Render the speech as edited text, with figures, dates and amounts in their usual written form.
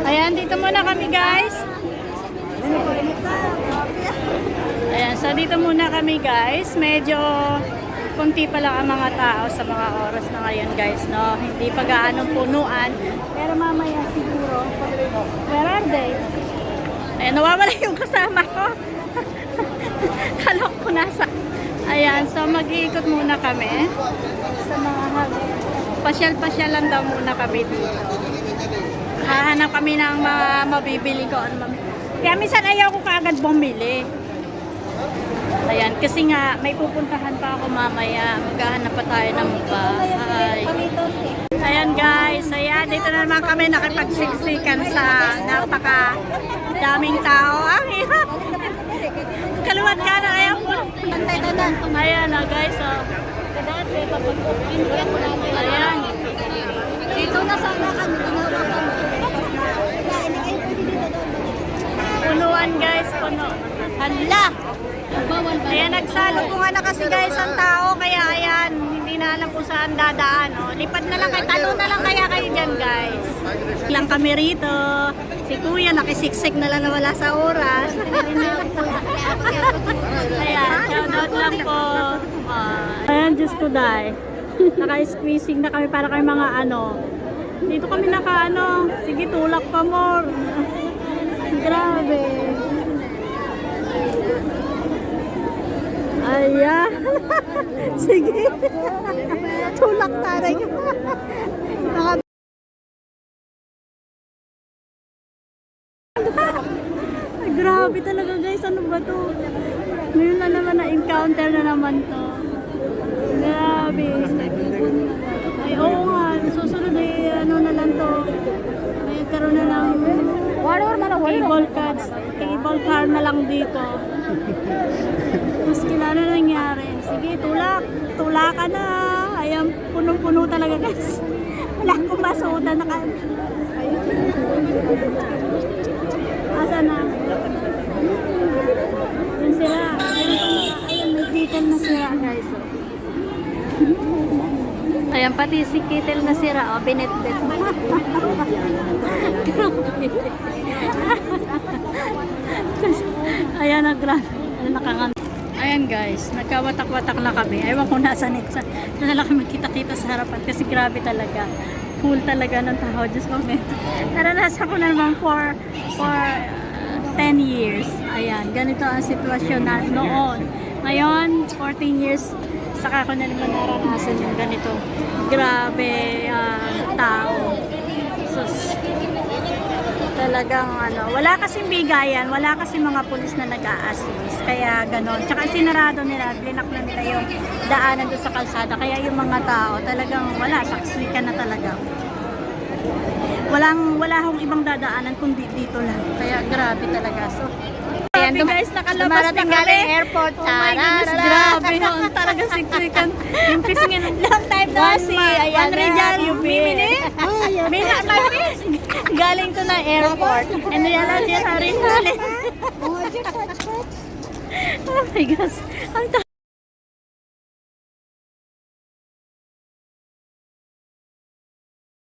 Ayan, dito muna kami guys. Ayan, so dito muna kami guys. Medyo kunti pa lang ang mga tao sa mga oras na ngayon guys, no? Hindi pa gaanong punuan. Pero mamaya siguro. Where are they? Ayan, nawawala yung kasama ko. Kalok ko nasa. Ayan, so mag-iikot muna kami. Sa mga pasyal-pasyal lang daw muna kami dito. Hahanap kami ng mga mabibili ko. Kaya minsan ayaw ko kaagad bumili. Ayan, kasi nga may pupuntahan pa ako mamaya. Maghahanap pa tayo ng bahay. Ayan guys, ayan, dito na naman kami nakipagsiksikan sa napaka daming tao. Ang hirap! Kaluwat ka na, ayan po. Ayan na guys, oh. Ayan. Dito na sana kami, ginawa kami. Punuan guys, puno. Hala! Ayan, nagsalubungan na kasi guys ang tao, kaya ayan, hindi na alam kung saan dadaan. Oh. Lipad na lang kayo, talo na lang kaya kayo dyan guys. Lang kami rito. Si Kuya nakisiksik na lang na wala sa oras. Ayan, shoutout lang po. Ayan, Diyos ko dahil. Naka-squeezing na kami para kay mga ano. Dito kami naka-ano. Sige, tulak pa more. Grabe. Ayan. Sige. Tulak taray. Grabe talaga guys. Ano ba to? Ngayon na naman na-encounter na naman to. Grabe. Ay, oo nga. Susunod ay ano na lang to. May karoon na ng cable car na lang dito. Mas kilala na nangyari. Sige, tulak. Tulak ka na. Ayan, punong-puno talaga guys. Wala akong masuda na asa na? Yan sila. Ayan, nag-detail na sila guys. Ayan, pati si Kitel na sira. O, binitbit. Ayan, nakangan. Ayan guys, nagkawatak-watak na kami. Ewan ko nasa next. Na lang kami magkita-kita sa harapan kasi grabe talaga. Full talaga ng tao. Diyos ko, naranasan ko na naman for 10 years. Ayan, ganito ang sitwasyon na noon. Ngayon, 14 years, saka ko na naman naranasan yung ganito. Grabe tao. Sus. Talagang ano, wala kasing bigayan, wala kasing mga pulis na nag-a-assist. Kaya ganon. Tsaka sinarado nila, blinak na nila yung daanan doon sa kalsada. Kaya yung mga tao, talagang wala, saksikan na talaga. Wala akong ibang dadaanan kundi dito lang. Kaya grabe talaga. So, ayan, guys, nakalabas na kami. Airport. Oh my goodness, grabe. Noon talaga siksikan. Yung pisingin. Long time no see. Ayan, Rizal, yung mimini. Galing to na airport. And yan, yan, rin. Oh my gosh. Ang